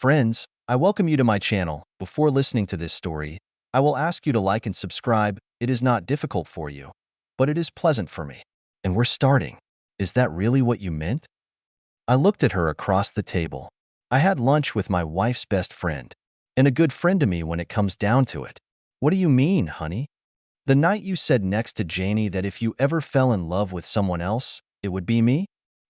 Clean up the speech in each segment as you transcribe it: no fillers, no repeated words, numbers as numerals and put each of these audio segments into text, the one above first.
Friends, I welcome you to my channel. Before listening to this story, I will ask you to like and subscribe. It is not difficult for you, but it is pleasant for me. And we're starting. Is that really what you meant? I looked at her across the table. I had lunch with my wife's best friend, and a good friend to me when it comes down to it. What do you mean, honey? The night you said next to Janie that if you ever fell in love with someone else, it would be me?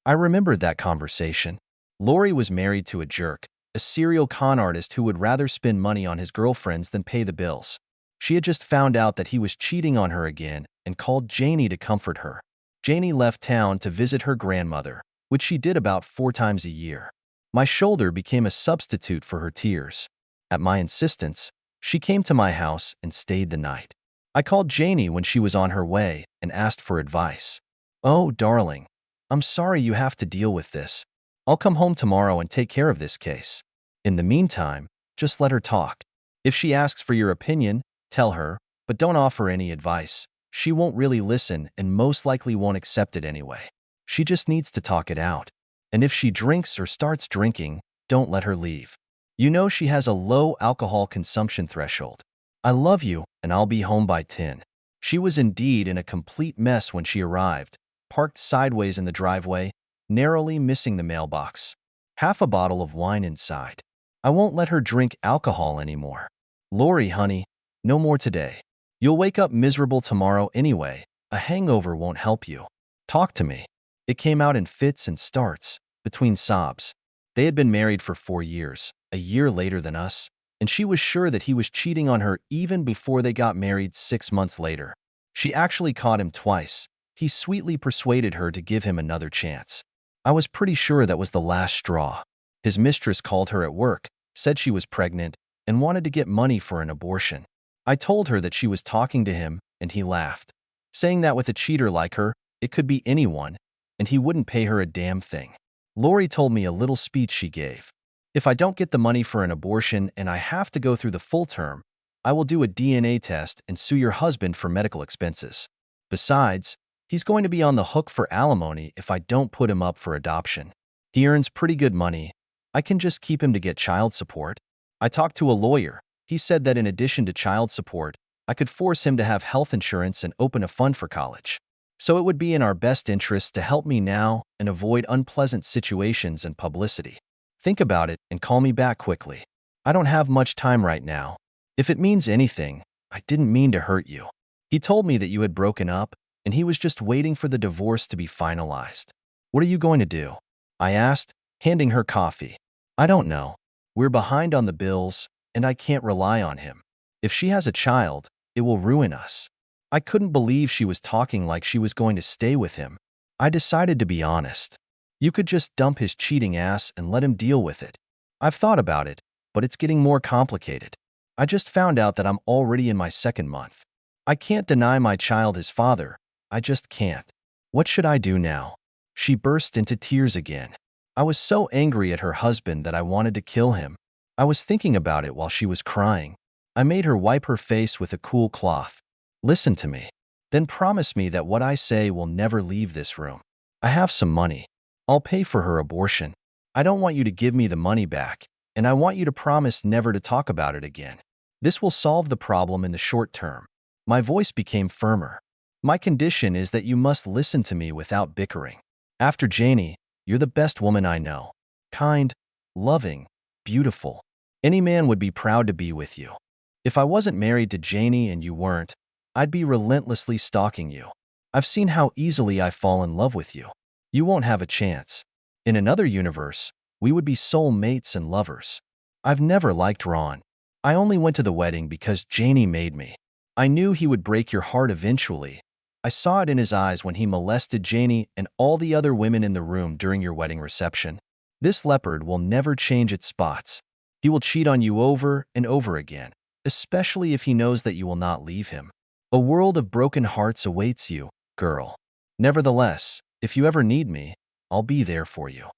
I remembered that conversation. Lori was married to a jerk, a serial con artist who would rather spend money on his girlfriends than pay the bills. She had just found out that he was cheating on her again and called Janie to comfort her. Janie left town to visit her grandmother, which she did about 4 times a year. My shoulder became a substitute for her tears. At my insistence, she came to my house and stayed the night. I called Janie when she was on her way and asked for advice. "Oh, darling, I'm sorry you have to deal with this. I'll come home tomorrow and take care of this case. In the meantime, just let her talk. If she asks for your opinion, tell her, but don't offer any advice. She won't really listen and most likely won't accept it anyway. She just needs to talk it out. And if she drinks or starts drinking, don't let her leave. You know she has a low alcohol consumption threshold. I love you, and I'll be home by 10. She was indeed in a complete mess when she arrived, parked sideways in the driveway, narrowly missing the mailbox. Half a bottle of wine inside. I won't let her drink alcohol anymore. Lori, honey, no more today. You'll wake up miserable tomorrow anyway. A hangover won't help you. Talk to me." It came out in fits and starts, between sobs. They had been married for 4 years, a year later than us, and she was sure that he was cheating on her even before they got married 6 months later. She actually caught him twice. He sweetly persuaded her to give him another chance. I was pretty sure that was the last straw. His mistress called her at work, said she was pregnant, and wanted to get money for an abortion. I told her that she was talking to him, and he laughed, saying that with a cheater like her, it could be anyone, and he wouldn't pay her a damn thing. Lori told me a little speech she gave. If I don't get the money for an abortion and I have to go through the full term, I will do a DNA test and sue your husband for medical expenses. Besides, he's going to be on the hook for alimony if I don't put him up for adoption. He earns pretty good money. I can just keep him to get child support. I talked to a lawyer. He said that in addition to child support, I could force him to have health insurance and open a fund for college. So it would be in our best interest to help me now and avoid unpleasant situations and publicity. Think about it and call me back quickly. I don't have much time right now. If it means anything, I didn't mean to hurt you." He told me that you had broken up and he was just waiting for the divorce to be finalized. "What are you going to do?" I asked, handing her coffee. "I don't know. We're behind on the bills, and I can't rely on him. If she has a child, it will ruin us." I couldn't believe she was talking like she was going to stay with him. I decided to be honest. "You could just dump his cheating ass and let him deal with it. I've thought about it, but it's getting more complicated. I just found out that I'm already in my 2nd month. I can't deny my child his father. I just can't. What should I do now?" She burst into tears again. I was so angry at her husband that I wanted to kill him. I was thinking about it while she was crying. I made her wipe her face with a cool cloth. "Listen to me. Then promise me that what I say will never leave this room. I have some money. I'll pay for her abortion. I don't want you to give me the money back, and I want you to promise never to talk about it again. This will solve the problem in the short term." My voice became firmer. "My condition is that you must listen to me without bickering. After Janie, you're the best woman I know. Kind, loving, beautiful. Any man would be proud to be with you. If I wasn't married to Janie and you weren't, I'd be relentlessly stalking you. I've seen how easily I fall in love with you. You won't have a chance. In another universe, we would be soul mates and lovers. I've never liked Ron. I only went to the wedding because Janie made me. I knew he would break your heart eventually. I saw it in his eyes when he molested Janie and all the other women in the room during your wedding reception. This leopard will never change its spots. He will cheat on you over and over again, especially if he knows that you will not leave him. A world of broken hearts awaits you, girl. Nevertheless, if you ever need me, I'll be there for you."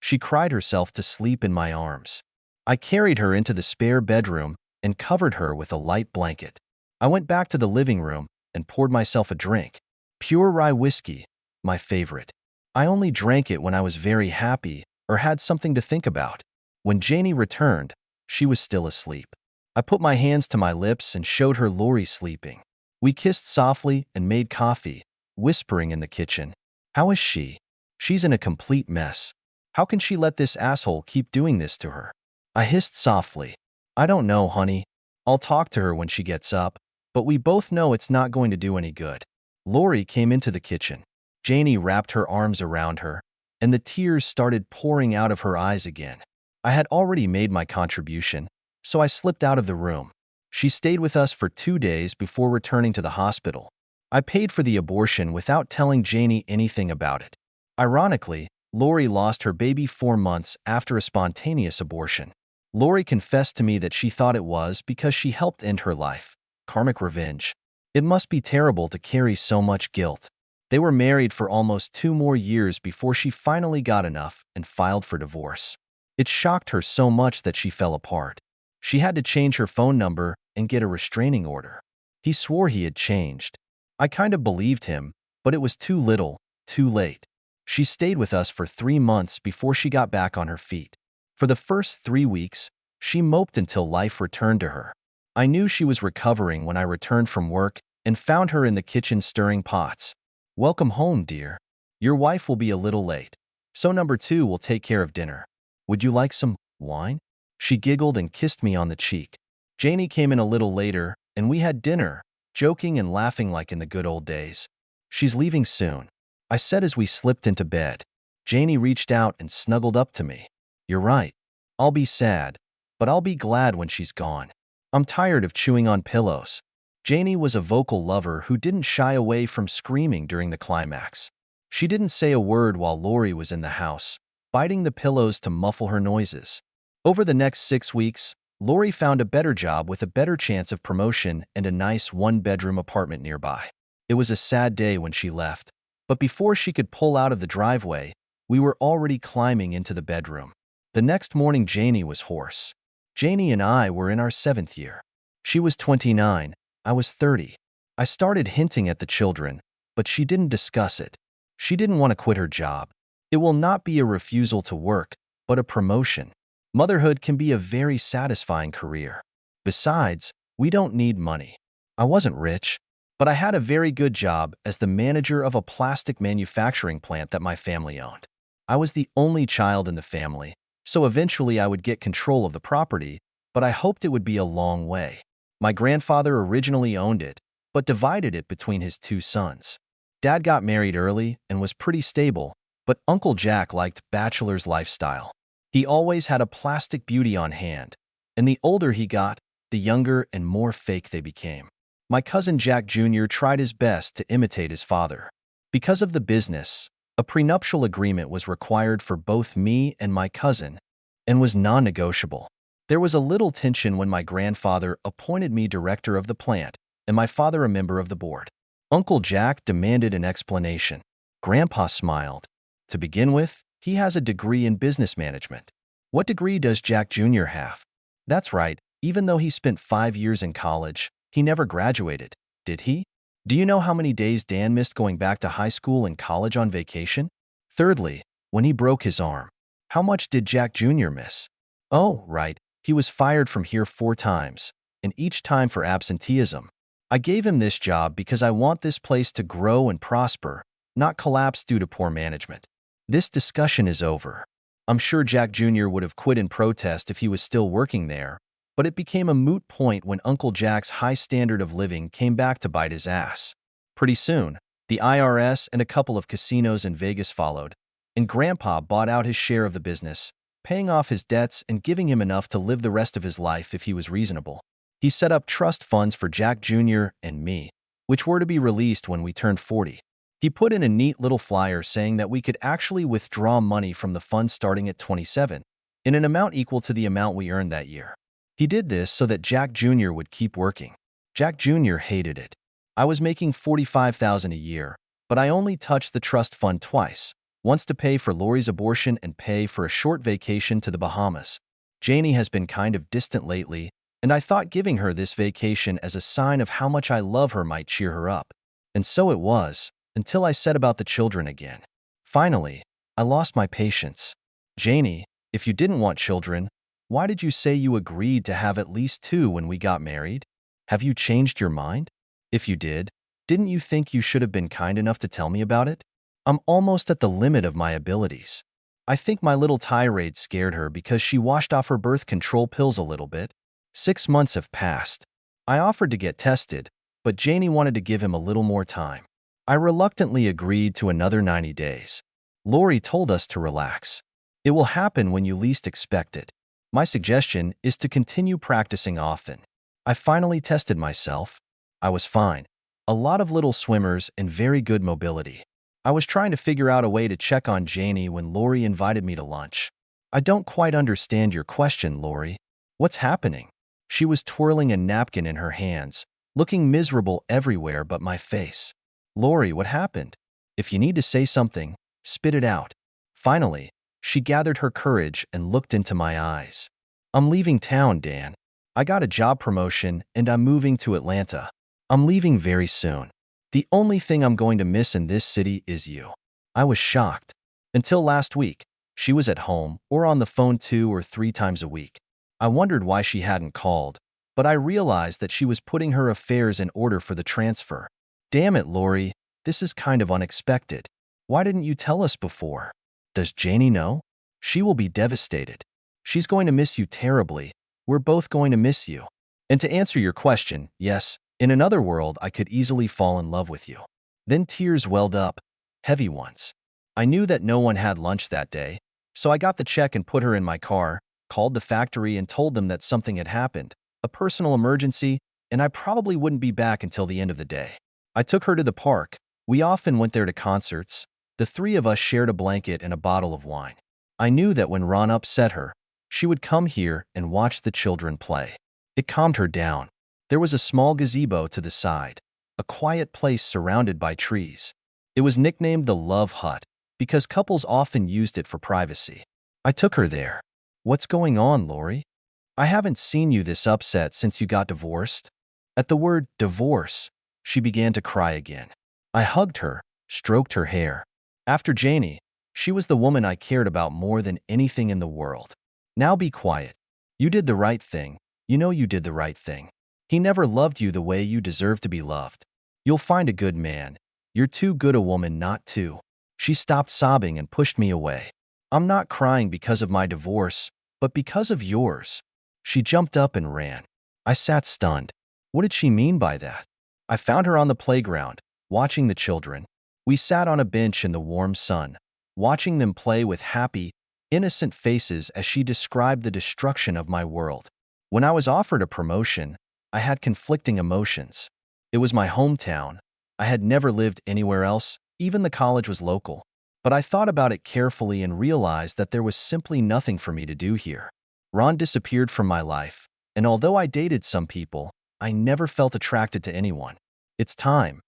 She cried herself to sleep in my arms. I carried her into the spare bedroom and covered her with a light blanket. I went back to the living room and poured myself a drink. Pure rye whiskey, my favorite. I only drank it when I was very happy or had something to think about. When Janie returned, she was still asleep. I put my hands to my lips and showed her Lori sleeping. We kissed softly and made coffee, whispering in the kitchen. How is she? She's in a complete mess. How can she let this asshole keep doing this to her? I hissed softly. I don't know, honey. I'll talk to her when she gets up, but we both know it's not going to do any good. Lori came into the kitchen. Janie wrapped her arms around her, and the tears started pouring out of her eyes again. I had already made my contribution, so I slipped out of the room. She stayed with us for 2 days before returning to the hospital. I paid for the abortion without telling Janie anything about it. Ironically, Lori lost her baby 4 months after a spontaneous abortion. Lori confessed to me that she thought it was because she helped end her life. Karmic revenge. It must be terrible to carry so much guilt. They were married for almost 2 more years before she finally got enough and filed for divorce. It shocked her so much that she fell apart. She had to change her phone number and get a restraining order. He swore he had changed. I kind of believed him, but it was too little, too late. She stayed with us for 3 months before she got back on her feet. For the first 3 weeks, she moped until life returned to her. I knew she was recovering when I returned from work and found her in the kitchen stirring pots. Welcome home, dear. Your wife will be a little late, so number 2 will take care of dinner. Would you like some wine? She giggled and kissed me on the cheek. Janie came in a little later, and we had dinner, joking and laughing like in the good old days. She's leaving soon, I said as we slipped into bed. Janie reached out and snuggled up to me. You're right. I'll be sad, but I'll be glad when she's gone. I'm tired of chewing on pillows. Janie was a vocal lover who didn't shy away from screaming during the climax. She didn't say a word while Lori was in the house, biting the pillows to muffle her noises. Over the next 6 weeks, Lori found a better job with a better chance of promotion and a nice 1-bedroom apartment nearby. It was a sad day when she left, but before she could pull out of the driveway, we were already climbing into the bedroom. The next morning, Janie was hoarse. Janie and I were in our 7th year. She was 29, I was 30. I started hinting at the children, but she didn't discuss it. She didn't want to quit her job. It will not be a refusal to work, but a promotion. Motherhood can be a very satisfying career. Besides, we don't need money. I wasn't rich, but I had a very good job as the manager of a plastic manufacturing plant that my family owned. I was the only child in the family, so eventually I would get control of the property, but I hoped it would be a long way. My grandfather originally owned it, but divided it between his 2 sons. Dad got married early and was pretty stable, but Uncle Jack liked bachelor's lifestyle. He always had a plastic beauty on hand, and the older he got, the younger and more fake they became. My cousin Jack Jr. tried his best to imitate his father. Because of the business, a prenuptial agreement was required for both me and my cousin, and was non-negotiable. There was a little tension when my grandfather appointed me director of the plant, and my father a member of the board. Uncle Jack demanded an explanation. Grandpa smiled. To begin with, he has a degree in business management. What degree does Jack Jr. have? That's right, even though he spent 5 years in college, he never graduated, did he? Do you know how many days Dan missed going back to high school and college on vacation? Thirdly, when he broke his arm, how much did Jack Jr. miss? Oh, right, he was fired from here 4 times, and each time for absenteeism. I gave him this job because I want this place to grow and prosper, not collapse due to poor management. This discussion is over. I'm sure Jack Jr. would have quit in protest if he was still working there, but it became a moot point when Uncle Jack's high standard of living came back to bite his ass. Pretty soon, the IRS and a couple of casinos in Vegas followed, and Grandpa bought out his share of the business, paying off his debts and giving him enough to live the rest of his life if he was reasonable. He set up trust funds for Jack Jr. and me, which were to be released when we turned 40. He put in a neat little flyer saying that we could actually withdraw money from the fund starting at 27, in an amount equal to the amount we earned that year. He did this so that Jack Jr. would keep working. Jack Jr. hated it. I was making $45,000 a year, but I only touched the trust fund twice, once to pay for Lori's abortion and pay for a short vacation to the Bahamas. Janie has been kind of distant lately, and I thought giving her this vacation as a sign of how much I love her might cheer her up. And so it was, until I said about the children again. Finally, I lost my patience. Janie, If you didn't want children, why did you say you agreed to have at least two when we got married? Have you changed your mind? If you did, didn't you think you should have been kind enough to tell me about it? I'm almost at the limit of my abilities. I think my little tirade scared her because she washed off her birth control pills a little bit. 6 months have passed. I offered to get tested, but Janie wanted to give him a little more time. I reluctantly agreed to another 90 days. Lori told us to relax. It will happen when you least expect it. My suggestion is to continue practicing often. I finally tested myself. I was fine. A lot of little swimmers and very good mobility. I was trying to figure out a way to check on Janie when Lori invited me to lunch. I don't quite understand your question, Lori. What's happening? She was twirling a napkin in her hands, looking miserable everywhere but my face. Lori, what happened? If you need to say something, spit it out. Finally, she gathered her courage and looked into my eyes. I'm leaving town, Dan. I got a job promotion and I'm moving to Atlanta. I'm leaving very soon. The only thing I'm going to miss in this city is you. I was shocked. Until last week, she was at home or on the phone 2 or 3 times a week. I wondered why she hadn't called, but I realized that she was putting her affairs in order for the transfer. Damn it, Lori, this is kind of unexpected. Why didn't you tell us before? Does Janie know? She will be devastated. She's going to miss you terribly. We're both going to miss you. And to answer your question, yes, in another world I could easily fall in love with you. Then tears welled up, heavy ones. I knew that no one had lunch that day, so I got the check and put her in my car, called the factory and told them that something had happened, a personal emergency, and I probably wouldn't be back until the end of the day. I took her to the park. We often went there to concerts. The 3 of us shared a blanket and a bottle of wine. I knew that when Ron upset her, she would come here and watch the children play. It calmed her down. There was a small gazebo to the side, a quiet place surrounded by trees. It was nicknamed the Love Hut because couples often used it for privacy. I took her there. What's going on, Lori? I haven't seen you this upset since you got divorced. At the word divorce, she began to cry again. I hugged her, stroked her hair. After Janie, she was the woman I cared about more than anything in the world. Now be quiet. You did the right thing. You know you did the right thing. He never loved you the way you deserve to be loved. You'll find a good man. You're too good a woman not to. She stopped sobbing and pushed me away. I'm not crying because of my divorce, but because of yours. She jumped up and ran. I sat stunned. What did she mean by that? I found her on the playground, watching the children. We sat on a bench in the warm sun, watching them play with happy, innocent faces as she described the destruction of my world. When I was offered a promotion, I had conflicting emotions. It was my hometown. I had never lived anywhere else, even the college was local. But I thought about it carefully and realized that there was simply nothing for me to do here. Ron disappeared from my life, and although I dated some people, I never felt attracted to anyone. It's time.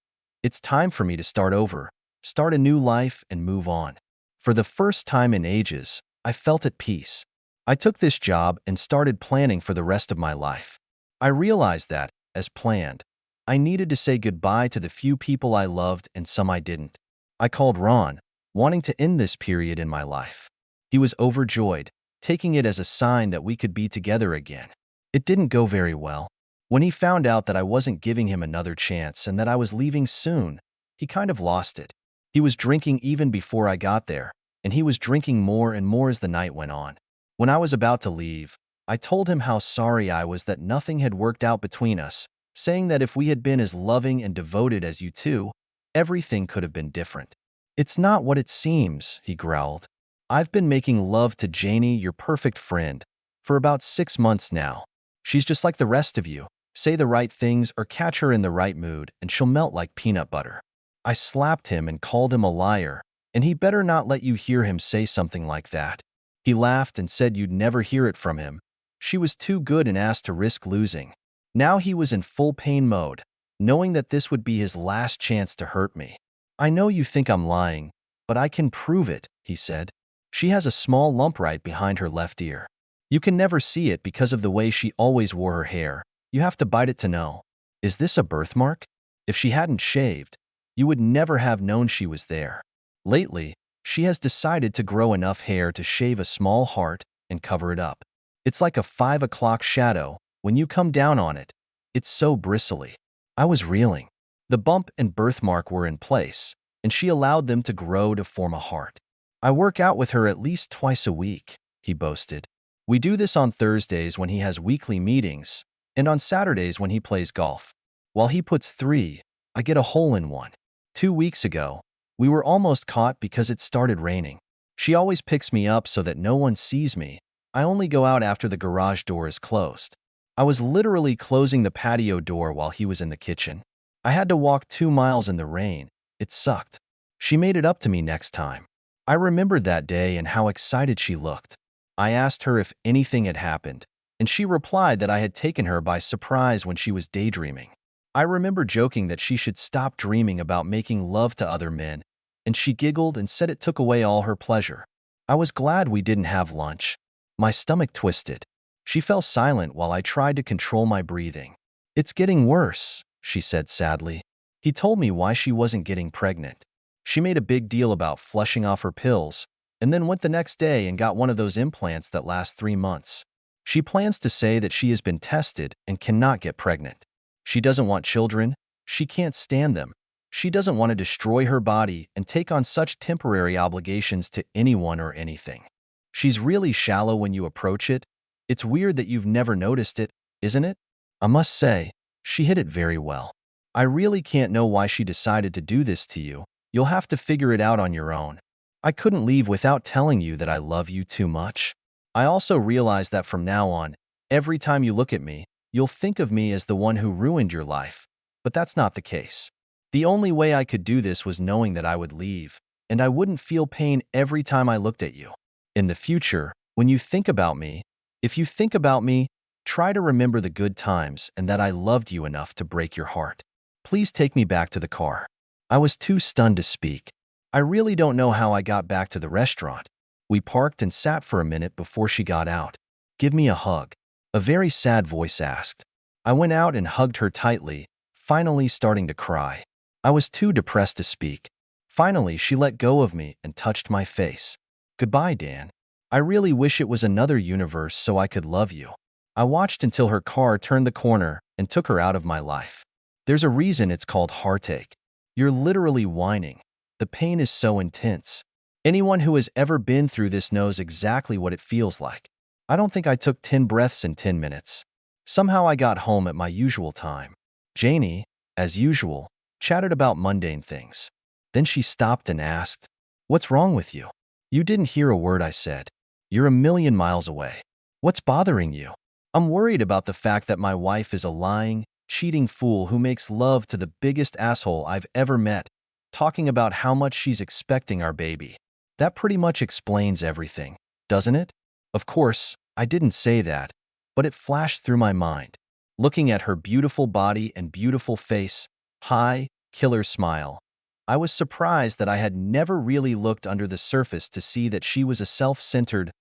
It's time for me to start over, start a new life, and move on. For the first time in ages, I felt at peace. I took this job and started planning for the rest of my life. I realized that, as planned, I needed to say goodbye to the few people I loved and some I didn't. I called Ron, wanting to end this period in my life. He was overjoyed, taking it as a sign that we could be together again. It didn't go very well. When he found out that I wasn't giving him another chance and that I was leaving soon, he kind of lost it. He was drinking even before I got there, and he was drinking more and more as the night went on. When I was about to leave, I told him how sorry I was that nothing had worked out between us, saying that if we had been as loving and devoted as you two, everything could have been different. It's not what it seems, he growled. I've been making love to Janie, your perfect friend, for about 6 months now. She's just like the rest of you. Say the right things or catch her in the right mood, and she'll melt like peanut butter. I slapped him and called him a liar, and he better not let you hear him say something like that. He laughed and said you'd never hear it from him. She was too good and asked to risk losing. Now he was in full pain mode, knowing that this would be his last chance to hurt me. I know you think I'm lying, but I can prove it, he said. She has a small lump right behind her left ear. You can never see it because of the way she always wore her hair. You have to bite it to know. Is this a birthmark? If she hadn't shaved, you would never have known she was there. Lately, she has decided to grow enough hair to shave a small heart and cover it up. It's like a 5 o'clock shadow. When you come down on it, it's so bristly. I was reeling. The bump and birthmark were in place, and she allowed them to grow to form a heart. I work out with her at least twice a week, he boasted. We do this on Thursdays when he has weekly meetings, and on Saturdays when he plays golf. While he puts three, I get a hole in one. 2 weeks ago, we were almost caught because it started raining. She always picks me up so that no one sees me. I only go out after the garage door is closed. I was literally closing the patio door while he was in the kitchen. I had to walk 2 miles in the rain. It sucked. She made it up to me next time. I remembered that day and how excited she looked. I asked her if anything had happened, and she replied that I had taken her by surprise when she was daydreaming. I remember joking that she should stop dreaming about making love to other men, and she giggled and said it took away all her pleasure. I was glad we didn't have lunch. My stomach twisted. She fell silent while I tried to control my breathing. It's getting worse, she said sadly. He told me why she wasn't getting pregnant. She made a big deal about flushing off her pills, and then went the next day and got one of those implants that last 3 months. She plans to say that she has been tested and cannot get pregnant. She doesn't want children. She can't stand them. She doesn't want to destroy her body and take on such temporary obligations to anyone or anything. She's really shallow when you approach it. It's weird that you've never noticed it, isn't it? I must say, she hit it very well. I really can't know why she decided to do this to you. You'll have to figure it out on your own. I couldn't leave without telling you that I love you too much. I also realize that from now on, every time you look at me, you'll think of me as the one who ruined your life. But that's not the case. The only way I could do this was knowing that I would leave, and I wouldn't feel pain every time I looked at you. In the future, when you think about me, if you think about me, try to remember the good times and that I loved you enough to break your heart. Please take me back to the car. I was too stunned to speak. I really don't know how I got back to the restaurant. We parked and sat for a minute before she got out. Give me a hug, a very sad voice asked. I went out and hugged her tightly, finally starting to cry. I was too depressed to speak. Finally, she let go of me and touched my face. Goodbye, Dan. I really wish it was another universe so I could love you. I watched until her car turned the corner and took her out of my life. There's a reason it's called heartache. You're literally whining. The pain is so intense. Anyone who has ever been through this knows exactly what it feels like. I don't think I took 10 breaths in 10 minutes. Somehow I got home at my usual time. Janie, as usual, chatted about mundane things. Then she stopped and asked, "What's wrong with you?" "You didn't hear a word I said. You're a million miles away. What's bothering you?" "I'm worried about the fact that my wife is a lying, cheating fool who makes love to the biggest asshole I've ever met, talking about how much she's expecting our baby. That pretty much explains everything, doesn't it?" Of course, I didn't say that, but it flashed through my mind. Looking at her beautiful body and beautiful face, high, killer smile, I was surprised that I had never really looked under the surface to see that she was a self-centered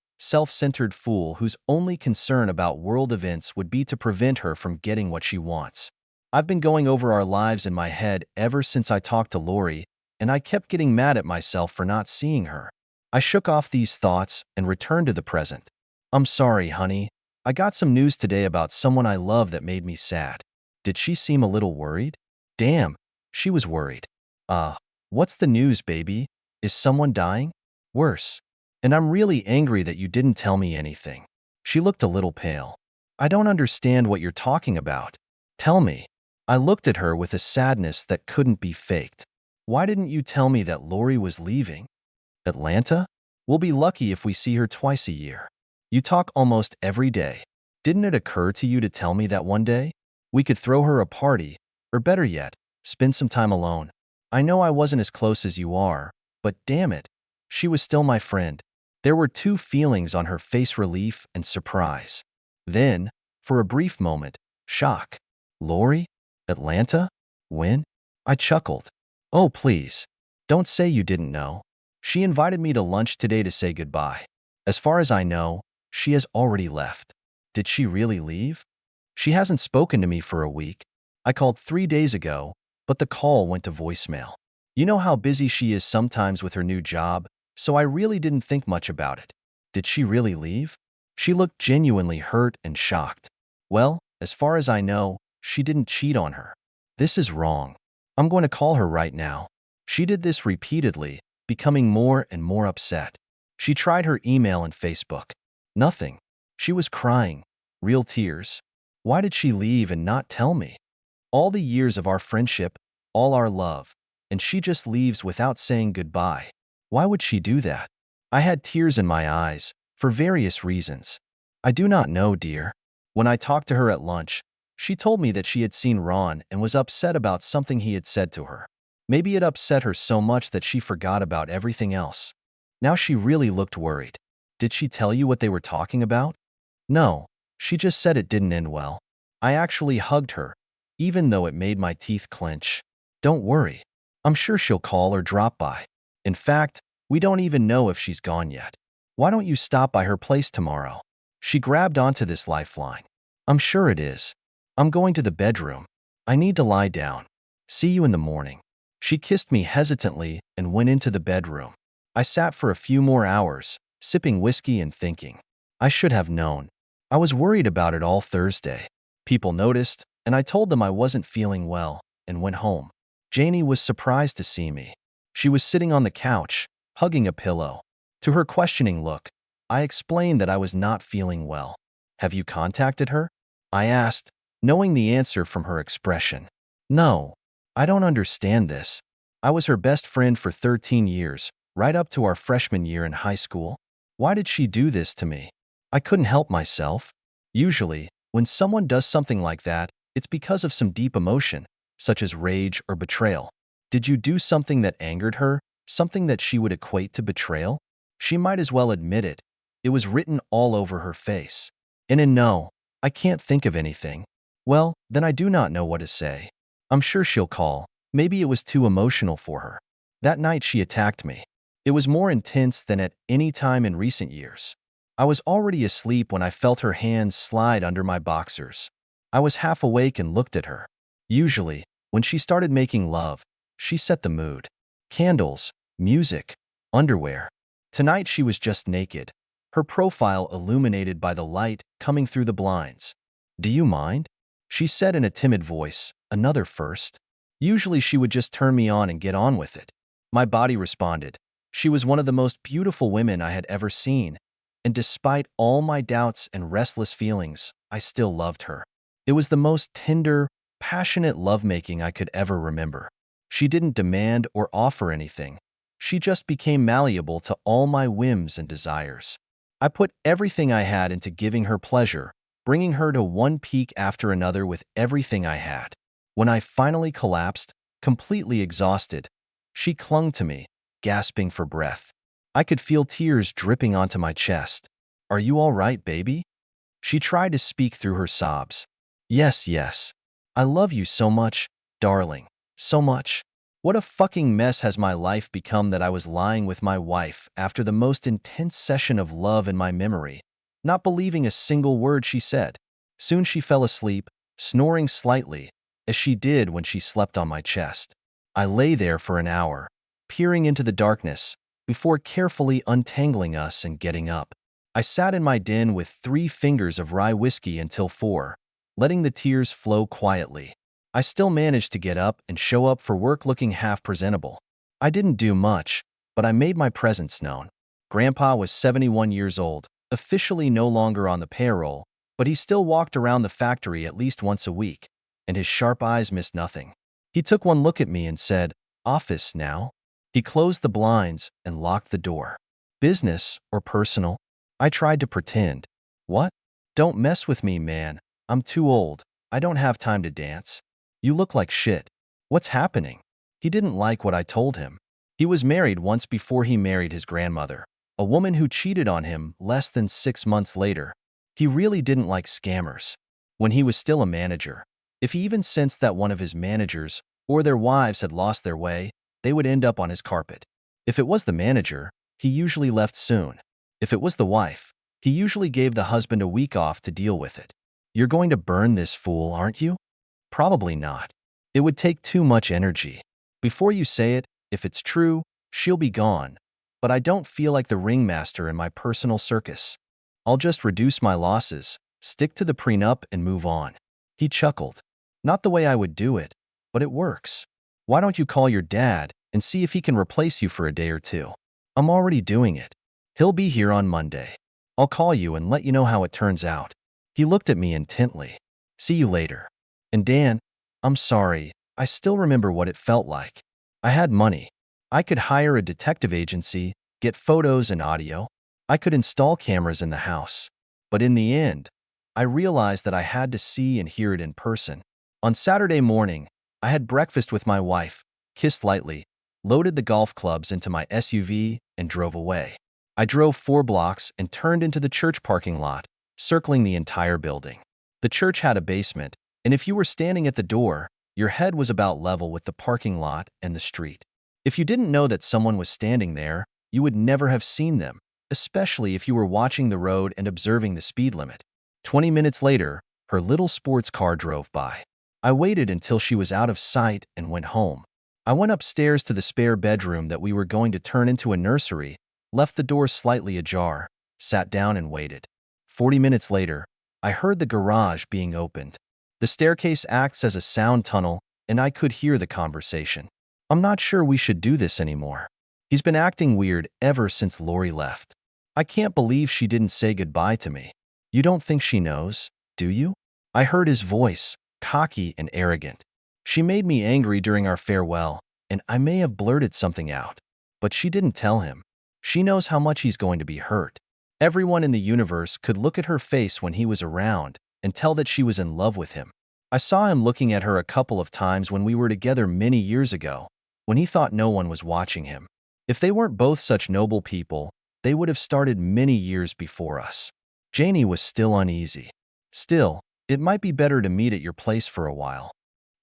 fool whose only concern about world events would be to prevent her from getting what she wants. I've been going over our lives in my head ever since I talked to Lori, and I kept getting mad at myself for not seeing her. I shook off these thoughts and returned to the present. "I'm sorry, honey. I got some news today about someone I love that made me sad." Did she seem a little worried? Damn, she was worried. What's the news, baby? Is someone dying?" "Worse. And I'm really angry that you didn't tell me anything." She looked a little pale. "I don't understand what you're talking about. Tell me." I looked at her with a sadness that couldn't be faked. "Why didn't you tell me that Lori was leaving?" "Atlanta? We'll be lucky if we see her twice a year. You talk almost every day. Didn't it occur to you to tell me that one day? We could throw her a party, or better yet, spend some time alone. I know I wasn't as close as you are, but damn it, she was still my friend." There were two feelings on her face: relief and surprise. Then, for a brief moment, shock. "Lori? Atlanta? When?" I chuckled. "Oh, please. Don't say you didn't know. She invited me to lunch today to say goodbye. As far as I know, she has already left." "Did she really leave?" "She hasn't spoken to me for a week. I called 3 days ago, but the call went to voicemail. You know how busy she is sometimes with her new job, so I really didn't think much about it." "Did she really leave?" She looked genuinely hurt and shocked. Well, as far as I know, she didn't cheat on her. This is wrong. I'm going to call her right now. She did this repeatedly, becoming more and more upset. She tried her email and Facebook. Nothing. She was crying. Real tears. Why did she leave and not tell me? All the years of our friendship, all our love, and she just leaves without saying goodbye. Why would she do that? I had tears in my eyes, for various reasons. I do not know, dear. When I talked to her at lunch, she told me that she had seen Ron and was upset about something he had said to her. Maybe it upset her so much that she forgot about everything else. Now she really looked worried. Did she tell you what they were talking about? No, she just said it didn't end well. I actually hugged her, even though it made my teeth clench. Don't worry. I'm sure she'll call or drop by. In fact, we don't even know if she's gone yet. Why don't you stop by her place tomorrow? She grabbed onto this lifeline. I'm sure it is. I'm going to the bedroom. I need to lie down. See you in the morning. She kissed me hesitantly and went into the bedroom. I sat for a few more hours, sipping whiskey and thinking. I should have known. I was worried about it all Thursday. People noticed, and I told them I wasn't feeling well, and went home. Janie was surprised to see me. She was sitting on the couch, hugging a pillow. To her questioning look, I explained that I was not feeling well. Have you contacted her? I asked, knowing the answer from her expression. No, I don't understand this. I was her best friend for 13 years, right up to our freshman year in high school. Why did she do this to me? I couldn't help myself. Usually, when someone does something like that, it's because of some deep emotion, such as rage or betrayal. Did you do something that angered her, something that she would equate to betrayal? She might as well admit it. It was written all over her face. And no, I can't think of anything. Well, then I do not know what to say. I'm sure she'll call. Maybe it was too emotional for her. That night she attacked me. It was more intense than at any time in recent years. I was already asleep when I felt her hands slide under my boxers. I was half awake and looked at her. Usually, when she started making love, she set the mood. Candles, music, underwear. Tonight she was just naked, her profile illuminated by the light coming through the blinds. Do you mind? She said in a timid voice, another first. Usually she would just turn me on and get on with it. My body responded. She was one of the most beautiful women I had ever seen, and despite all my doubts and restless feelings, I still loved her. It was the most tender, passionate lovemaking I could ever remember. She didn't demand or offer anything. She just became malleable to all my whims and desires. I put everything I had into giving her pleasure, bringing her to one peak after another with everything I had. When I finally collapsed, completely exhausted, she clung to me, gasping for breath. I could feel tears dripping onto my chest. Are you all right, baby? She tried to speak through her sobs. Yes, yes. I love you so much, darling. So much. What a fucking mess has my life become that I was lying with my wife after the most intense session of love in my memory, not believing a single word she said. Soon she fell asleep, snoring slightly, as she did when she slept on my chest. I lay there for an hour, peering into the darkness, before carefully untangling us and getting up. I sat in my den with 3 fingers of rye whiskey until 4, letting the tears flow quietly. I still managed to get up and show up for work looking half presentable. I didn't do much, but I made my presence known. Grandpa was 71 years old, officially no longer on the payroll, but he still walked around the factory at least once a week, and his sharp eyes missed nothing. He took one look at me and said, "Office now?" He closed the blinds and locked the door. Business or personal? I tried to pretend. What? Don't mess with me, man. I'm too old. I don't have time to dance. You look like shit. What's happening? He didn't like what I told him. He was married once before he married his grandmother, a woman who cheated on him less than 6 months later. He really didn't like scammers. When he was still a manager, if he even sensed that one of his managers or their wives had lost their way, they would end up on his carpet. If it was the manager, he usually left soon. If it was the wife, he usually gave the husband a week off to deal with it. You're going to burn this fool, aren't you? Probably not. It would take too much energy. Before you say it, if it's true, she'll be gone. But I don't feel like the ringmaster in my personal circus. I'll just reduce my losses, stick to the prenup, and move on. He chuckled. Not the way I would do it, but it works. Why don't you call your dad and see if he can replace you for a day or two? I'm already doing it. He'll be here on Monday. I'll call you and let you know how it turns out. He looked at me intently. See you later. And Dan, I'm sorry, I still remember what it felt like. I had money. I could hire a detective agency, get photos and audio. I could install cameras in the house. But in the end, I realized that I had to see and hear it in person. On Saturday morning, I had breakfast with my wife, kissed lightly, loaded the golf clubs into my SUV, and drove away. I drove 4 blocks and turned into the church parking lot, circling the entire building. The church had a basement, and if you were standing at the door, your head was about level with the parking lot and the street. If you didn't know that someone was standing there, you would never have seen them, especially if you were watching the road and observing the speed limit. 20 minutes later, her little sports car drove by. I waited until she was out of sight and went home. I went upstairs to the spare bedroom that we were going to turn into a nursery, left the door slightly ajar, sat down and waited. 40 minutes later, I heard the garage being opened. The staircase acts as a sound tunnel, and I could hear the conversation. I'm not sure we should do this anymore. He's been acting weird ever since Lori left. I can't believe she didn't say goodbye to me. You don't think she knows, do you? I heard his voice, cocky and arrogant. She made me angry during our farewell, and I may have blurted something out. But she didn't tell him. She knows how much he's going to be hurt. Everyone in the universe could look at her face when he was around and tell that she was in love with him. I saw him looking at her a couple of times when we were together many years ago, when he thought no one was watching him. If they weren't both such noble people, they would have started many years before us. Janie was still uneasy. Still, it might be better to meet at your place for a while.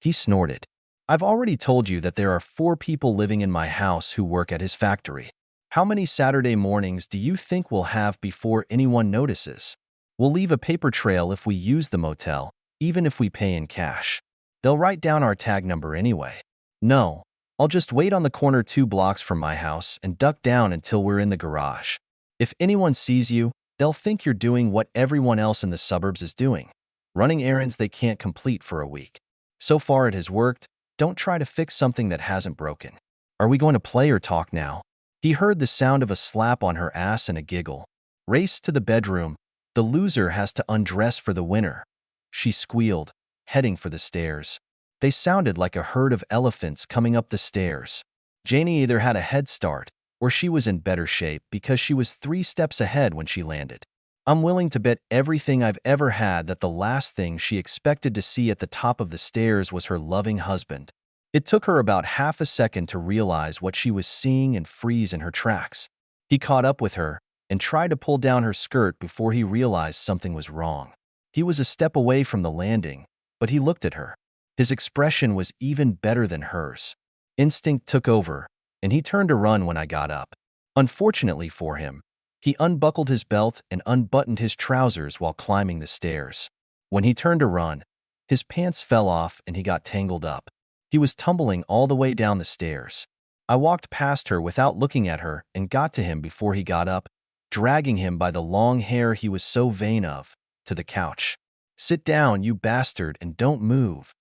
He snorted. I've already told you that there are 4 people living in my house who work at his factory. How many Saturday mornings do you think we'll have before anyone notices? We'll leave a paper trail if we use the motel, even if we pay in cash. They'll write down our tag number anyway. No, I'll just wait on the corner 2 blocks from my house and duck down until we're in the garage. If anyone sees you, they'll think you're doing what everyone else in the suburbs is doing, running errands they can't complete for a week. So far it has worked. Don't try to fix something that hasn't broken. Are we going to play or talk now? He heard the sound of a slap on her ass and a giggle. Raced to the bedroom. The loser has to undress for the winner. She squealed, heading for the stairs. They sounded like a herd of elephants coming up the stairs. Janie either had a head start, or she was in better shape because she was 3 steps ahead when she landed. I'm willing to bet everything I've ever had that the last thing she expected to see at the top of the stairs was her loving husband. It took her about half a second to realize what she was seeing and freeze in her tracks. He caught up with her and tried to pull down her skirt before he realized something was wrong. He was a step away from the landing, but he looked at her. His expression was even better than hers. Instinct took over, and he turned to run when I got up. Unfortunately for him, he unbuckled his belt and unbuttoned his trousers while climbing the stairs. When he turned to run, his pants fell off and he got tangled up. He was tumbling all the way down the stairs. I walked past her without looking at her and got to him before he got up, dragging him by the long hair he was so vain of, to the couch. Sit down, you bastard, and don't move.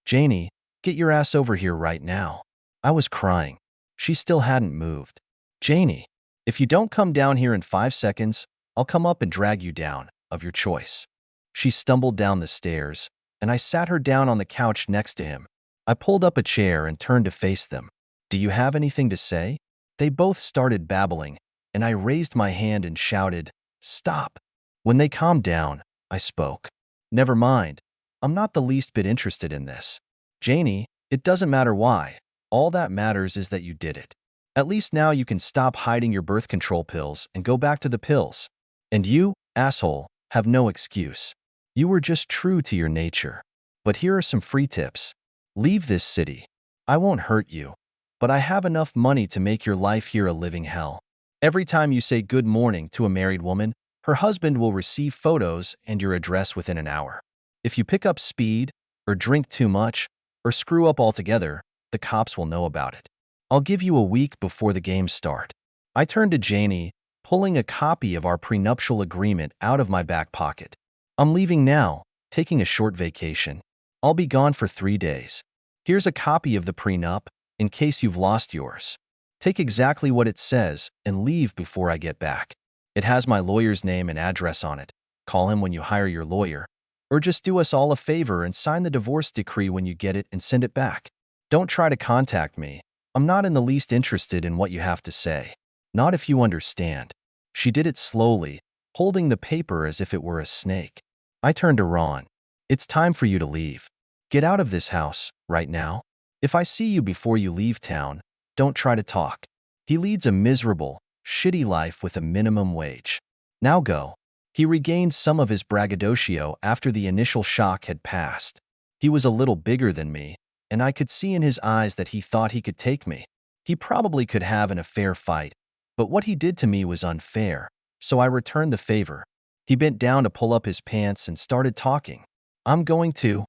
Janie, get your ass over here right now. I was crying. She still hadn't moved. Janie, if you don't come down here in 5 seconds, I'll come up and drag you down, of your choice. She stumbled down the stairs, and I sat her down on the couch next to him. I pulled up a chair and turned to face them. Do you have anything to say? They both started babbling, and I raised my hand and shouted, Stop. When they calmed down, I spoke. Never mind. I'm not the least bit interested in this. Janie, it doesn't matter why. All that matters is that you did it. At least now you can stop hiding your birth control pills and go back to the pills. And you, asshole, have no excuse. You were just true to your nature. But here are some free tips. Leave this city. I won't hurt you, but I have enough money to make your life here a living hell. Every time you say good morning to a married woman, her husband will receive photos and your address within an hour. If you pick up speed, or drink too much, or screw up altogether, the cops will know about it. I'll give you a week before the games start. I turned to Janie, pulled pulling a copy of our prenuptial agreement out of my back pocket. I'm leaving now, taking a short vacation. I'll be gone for 3 days. Here's a copy of the prenup, in case you've lost yours. Take exactly what it says and leave before I get back. It has my lawyer's name and address on it. Call him when you hire your lawyer. Or just do us all a favor and sign the divorce decree when you get it and send it back. Don't try to contact me. I'm not in the least interested in what you have to say. Not if you understand. She did it slowly, holding the paper as if it were a snake. I turned to Ron. It's time for you to leave. Get out of this house, right now. If I see you before you leave town, don't try to talk. He leads a miserable, shitty life with a minimum wage. Now go. He regained some of his braggadocio after the initial shock had passed. He was a little bigger than me, and I could see in his eyes that he thought he could take me. He probably could have an fair fight, but what he did to me was unfair, so I returned the favor. He bent down to pull up his pants and started talking. I'm going to,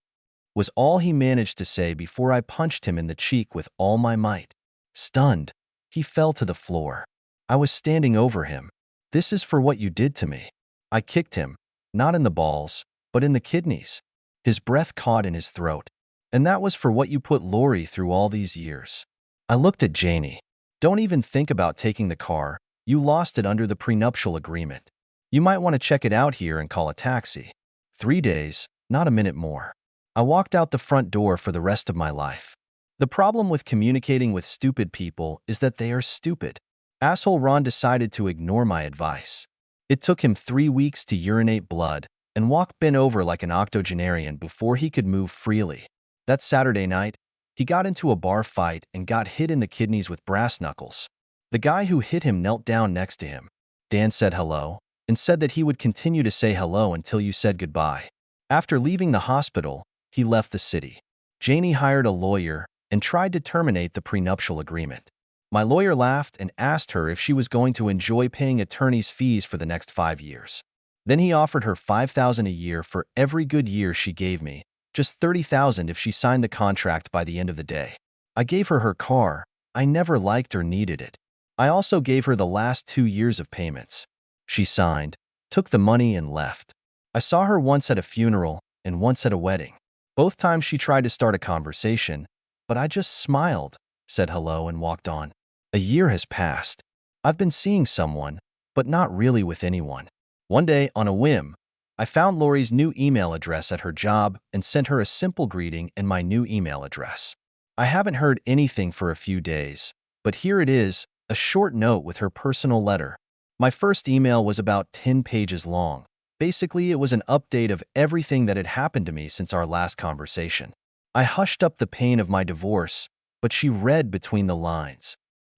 was all he managed to say before I punched him in the cheek with all my might. Stunned, he fell to the floor. I was standing over him. This is for what you did to me. I kicked him, not in the balls, but in the kidneys. His breath caught in his throat. And that was for what you put Lori through all these years. I looked at Janie. Don't even think about taking the car. You lost it under the prenuptial agreement. You might want to check it out here and call a taxi. 3 days, not a minute more. I walked out the front door for the rest of my life. The problem with communicating with stupid people is that they are stupid. Asshole Ron decided to ignore my advice. It took him 3 weeks to urinate blood and walk bent over like an octogenarian before he could move freely. That Saturday night, he got into a bar fight and got hit in the kidneys with brass knuckles. The guy who hit him knelt down next to him. Dan said hello and said that he would continue to say hello until you said goodbye. After leaving the hospital, he left the city. Janie hired a lawyer and tried to terminate the prenuptial agreement. My lawyer laughed and asked her if she was going to enjoy paying attorney's fees for the next 5 years. Then he offered her $5,000 a year for every good year she gave me, just $30,000 if she signed the contract by the end of the day. I gave her her car. I never liked or needed it. I also gave her the last 2 years of payments. She signed, took the money, and left. I saw her once at a funeral and once at a wedding. Both times she tried to start a conversation, but I just smiled, said hello, and walked on. A year has passed. I've been seeing someone, but not really with anyone. One day, on a whim, I found Lori's new email address at her job and sent her a simple greeting and my new email address. I haven't heard anything for a few days, but here it is, a short note with her personal letter. My first email was about 10 pages long. Basically, it was an update of everything that had happened to me since our last conversation. I hushed up the pain of my divorce, but she read between the lines.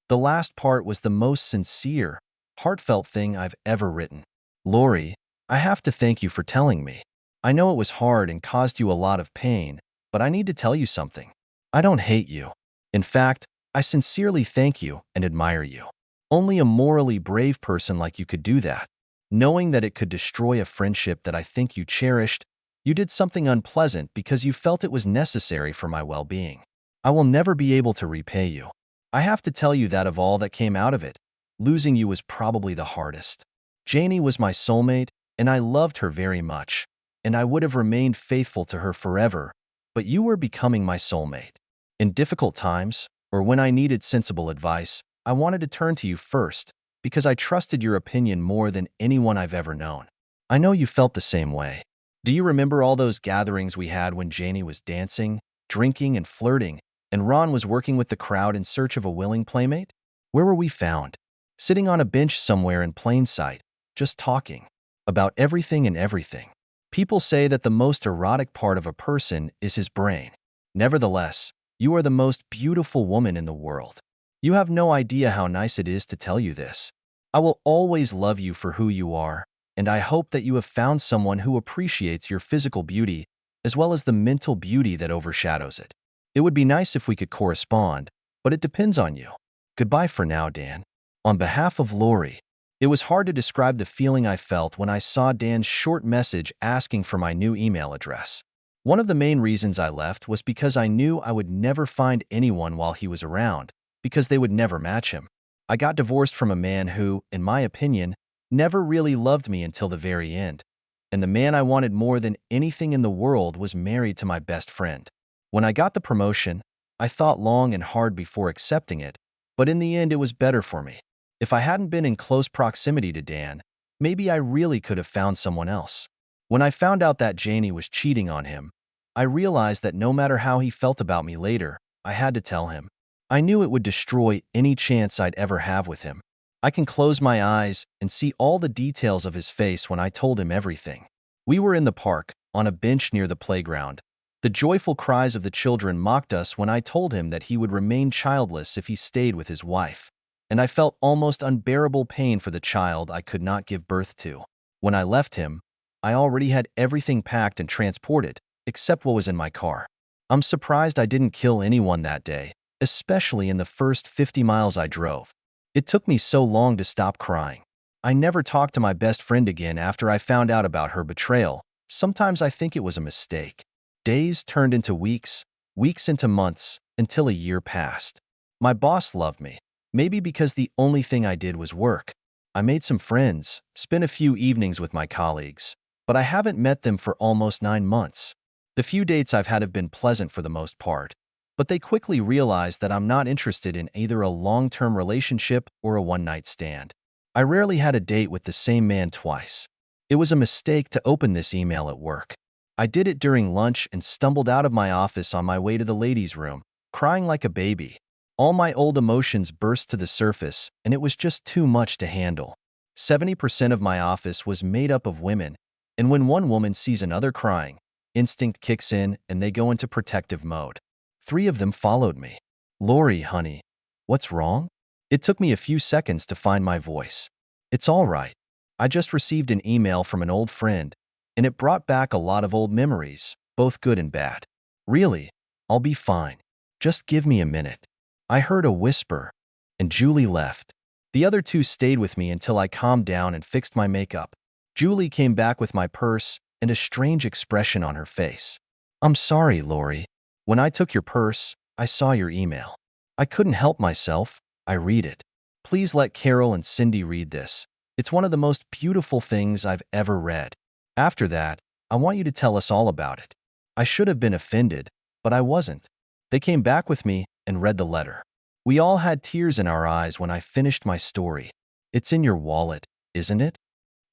The last part was the most sincere, heartfelt thing I've ever written. Lori, I have to thank you for telling me. I know it was hard and caused you a lot of pain, but I need to tell you something. I don't hate you. In fact, I sincerely thank you and admire you. Only a morally brave person like you could do that. Knowing that it could destroy a friendship that I think you cherished, you did something unpleasant because you felt it was necessary for my well-being. I will never be able to repay you. I have to tell you that of all that came out of it, losing you was probably the hardest. Janie was my soulmate, and I loved her very much, and I would have remained faithful to her forever, but you were becoming my soulmate. In difficult times, or when I needed sensible advice, I wanted to turn to you first, because I trusted your opinion more than anyone I've ever known. I know you felt the same way. Do you remember all those gatherings we had when Janie was dancing, drinking, and flirting, and Ron was working with the crowd in search of a willing playmate? Where were we found? Sitting on a bench somewhere in plain sight, just talking about everything and everything. People say that the most erotic part of a person is his brain. Nevertheless, you are the most beautiful woman in the world. You have no idea how nice it is to tell you this. I will always love you for who you are, and I hope that you have found someone who appreciates your physical beauty as well as the mental beauty that overshadows it. It would be nice if we could correspond, but it depends on you. Goodbye for now, Dan. On behalf of Lori. It was hard to describe the feeling I felt when I saw Dan's short message asking for my new email address. One of the main reasons I left was because I knew I would never find anyone while he was around, because they would never match him. I got divorced from a man who, in my opinion, never really loved me until the very end. And the man I wanted more than anything in the world was married to my best friend. When I got the promotion, I thought long and hard before accepting it, but in the end it was better for me. If I hadn't been in close proximity to Dan, maybe I really could have found someone else. When I found out that Janie was cheating on him, I realized that no matter how he felt about me later, I had to tell him. I knew it would destroy any chance I'd ever have with him. I can close my eyes and see all the details of his face when I told him everything. We were in the park, on a bench near the playground. The joyful cries of the children mocked us when I told him that he would remain childless if he stayed with his wife. And I felt almost unbearable pain for the child I could not give birth to. When I left him, I already had everything packed and transported, except what was in my car. I'm surprised I didn't kill anyone that day, especially in the first 50 miles I drove. It took me so long to stop crying. I never talked to my best friend again after I found out about her betrayal. Sometimes I think it was a mistake. Days turned into weeks, weeks into months, until a year passed. My boss loved me, maybe because the only thing I did was work. I made some friends, spent a few evenings with my colleagues, but I haven't met them for almost 9 months. The few dates I've had have been pleasant for the most part, but they quickly realized that I'm not interested in either a long-term relationship or a one-night stand. I rarely had a date with the same man twice. It was a mistake to open this email at work. I did it during lunch and stumbled out of my office on my way to the ladies' room, crying like a baby. All my old emotions burst to the surface, and it was just too much to handle. 70% of my office was made up of women, and when one woman sees another crying, instinct kicks in and they go into protective mode. 3 of them followed me. "Lori, honey, what's wrong?" It took me a few seconds to find my voice. "It's all right. I just received an email from an old friend, and it brought back a lot of old memories, both good and bad." "Really? I'll be fine. Just give me a minute." I heard a whisper, and Julie left. The other 2 stayed with me until I calmed down and fixed my makeup. Julie came back with my purse and a strange expression on her face. "I'm sorry, Lori. When I took your purse, I saw your email. I couldn't help myself. I read it. Please let Carol and Cindy read this. It's one of the most beautiful things I've ever read. After that, I want you to tell us all about it." I should have been offended, but I wasn't. They came back with me and read the letter. We all had tears in our eyes when I finished my story. "It's in your wallet, isn't it?"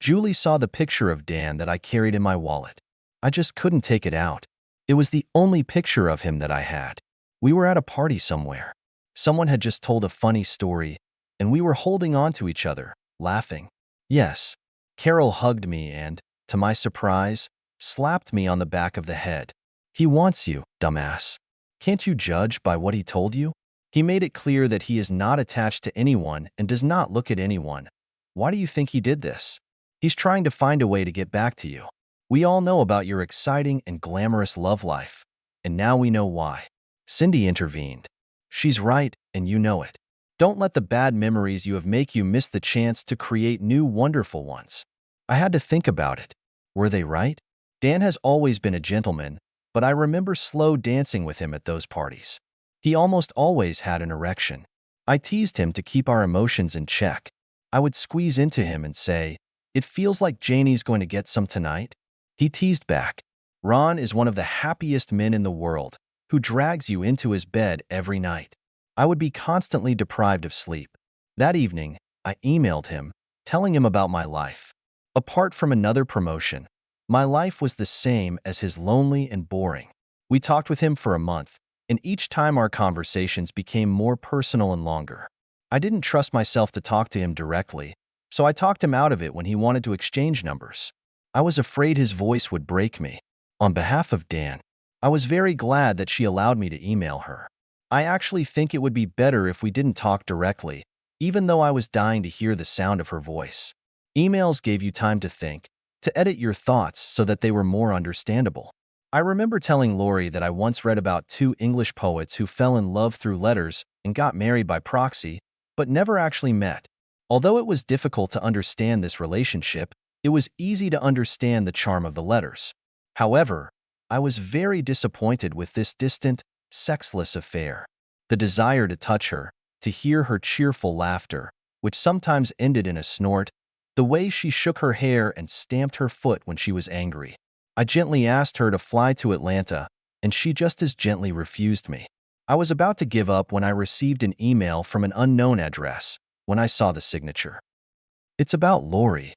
Julie saw the picture of Dan that I carried in my wallet. I just couldn't take it out. It was the only picture of him that I had. We were at a party somewhere. Someone had just told a funny story, and we were holding on to each other, laughing. Yes, Carol hugged me and, to my surprise, slapped me on the back of the head. "He wants you, dumbass. Can't you judge by what he told you? He made it clear that he is not attached to anyone and does not look at anyone. Why do you think he did this? He's trying to find a way to get back to you. We all know about your exciting and glamorous love life, and now we know why." Cindy intervened. "She's right, and you know it. Don't let the bad memories you have make you miss the chance to create new wonderful ones." I had to think about it. Were they right? Dan has always been a gentleman, but I remember slow dancing with him at those parties. He almost always had an erection. I teased him to keep our emotions in check. I would squeeze into him and say, "It feels like Janie's going to get some tonight." He teased back. "Ron is one of the happiest men in the world, who drags you into his bed every night." I would be constantly deprived of sleep. That evening, I emailed him, telling him about my life. Apart from another promotion, my life was the same as his, lonely and boring. We talked with him for a month, and each time our conversations became more personal and longer. I didn't trust myself to talk to him directly, so I talked him out of it when he wanted to exchange numbers. I was afraid his voice would break me. On behalf of Dan, I was very glad that she allowed me to email her. I actually think it would be better if we didn't talk directly, even though I was dying to hear the sound of her voice. Emails gave you time to think, to edit your thoughts so that they were more understandable. I remember telling Lori that I once read about 2 English poets who fell in love through letters and got married by proxy, but never actually met. Although it was difficult to understand this relationship, it was easy to understand the charm of the letters. However, I was very disappointed with this distant, sexless affair. The desire to touch her, to hear her cheerful laughter, which sometimes ended in a snort, the way she shook her hair and stamped her foot when she was angry. I gently asked her to fly to Atlanta, and she just as gently refused me. I was about to give up when I received an email from an unknown address. When I saw the signature, "It's about Lori.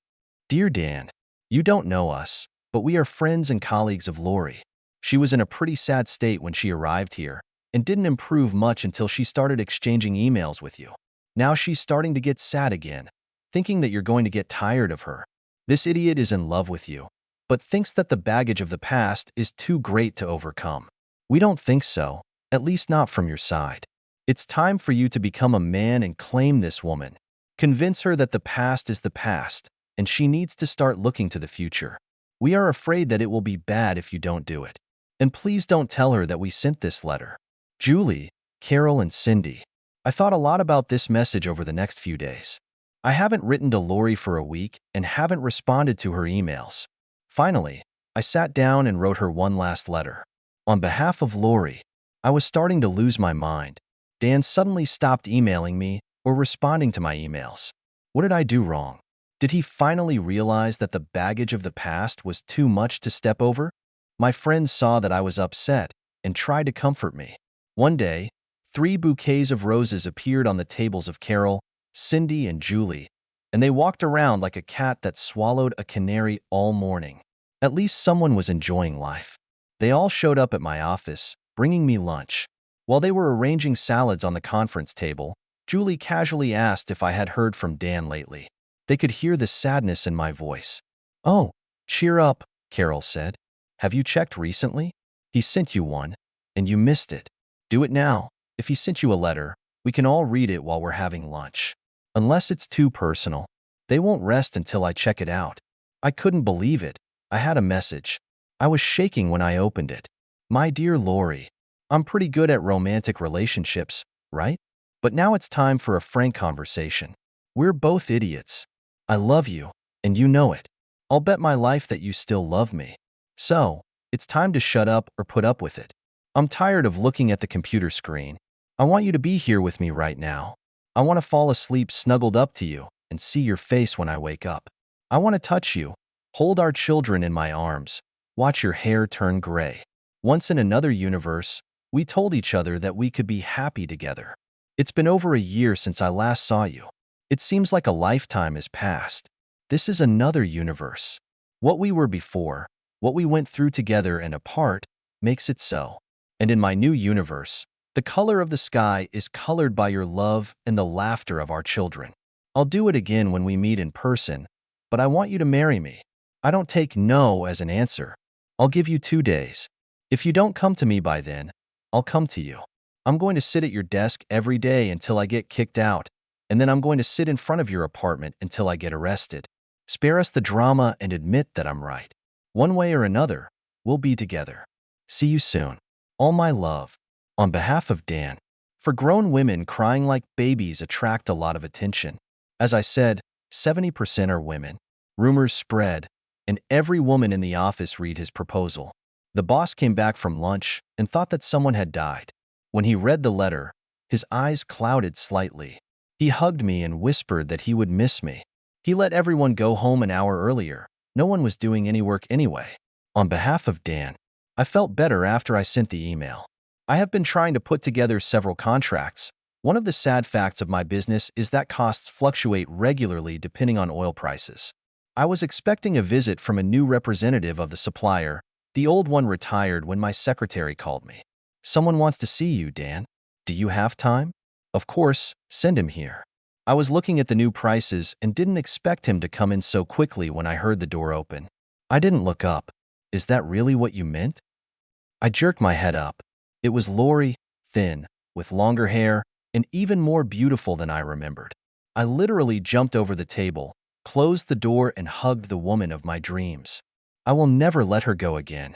Dear Dan, you don't know us, but we are friends and colleagues of Lori. She was in a pretty sad state when she arrived here and didn't improve much until she started exchanging emails with you. Now she's starting to get sad again, thinking that you're going to get tired of her. This idiot is in love with you, but thinks that the baggage of the past is too great to overcome. We don't think so, at least not from your side. It's time for you to become a man and claim this woman. Convince her that the past is the past, and she needs to start looking to the future. We are afraid that it will be bad if you don't do it. And please don't tell her that we sent this letter. Julie, Carol, and Cindy." I thought a lot about this message over the next few days. I haven't written to Lori for a week and haven't responded to her emails. Finally, I sat down and wrote her one last letter. On behalf of Lori, I was starting to lose my mind. Dan suddenly stopped emailing me or responding to my emails. What did I do wrong? Did he finally realize that the baggage of the past was too much to step over? My friends saw that I was upset and tried to comfort me. One day, 3 bouquets of roses appeared on the tables of Carol, Cindy, and Julie, and they walked around like a cat that swallowed a canary all morning. At least someone was enjoying life. They all showed up at my office, bringing me lunch. While they were arranging salads on the conference table, Julie casually asked if I had heard from Dan lately. They could hear the sadness in my voice. "Oh, cheer up," Carol said. "Have you checked recently? He sent you one, and you missed it. Do it now. If he sent you a letter, we can all read it while we're having lunch. Unless it's too personal, they won't rest until I check it out." I couldn't believe it. I had a message. I was shaking when I opened it. "My dear Lori, I'm pretty good at romantic relationships, right? But now it's time for a frank conversation. We're both idiots. I love you, and you know it. I'll bet my life that you still love me. So, it's time to shut up or put up with it. I'm tired of looking at the computer screen. I want you to be here with me right now. I want to fall asleep snuggled up to you and see your face when I wake up. I want to touch you, hold our children in my arms, watch your hair turn gray. Once in another universe, we told each other that we could be happy together. It's been over a year since I last saw you. It seems like a lifetime has passed. This is another universe. What we were before, what we went through together and apart, makes it so. And in my new universe, the color of the sky is colored by your love and the laughter of our children. I'll do it again when we meet in person, but I want you to marry me. I don't take no as an answer. I'll give you 2 days. If you don't come to me by then, I'll come to you. I'm going to sit at your desk every day until I get kicked out, and then I'm going to sit in front of your apartment until I get arrested. Spare us the drama and admit that I'm right. One way or another, we'll be together. See you soon. All my love. On behalf of Dan." For grown women, crying like babies attract a lot of attention. As I said, 70% are women. Rumors spread, and every woman in the office read his proposal. The boss came back from lunch and thought that someone had died. When he read the letter, his eyes clouded slightly. He hugged me and whispered that he would miss me. He let everyone go home an hour earlier. No one was doing any work anyway. On behalf of Dan, I felt better after I sent the email. I have been trying to put together several contracts. One of the sad facts of my business is that costs fluctuate regularly depending on oil prices. I was expecting a visit from a new representative of the supplier. The old one retired when my secretary called me. "Someone wants to see you, Dan. Do you have time?" "Of course, send him here." I was looking at the new prices and didn't expect him to come in so quickly when I heard the door open. I didn't look up. "Is that really what you meant?" I jerked my head up. It was Lori, thin, with longer hair, and even more beautiful than I remembered. I literally jumped over the table, closed the door, and hugged the woman of my dreams. I will never let her go again.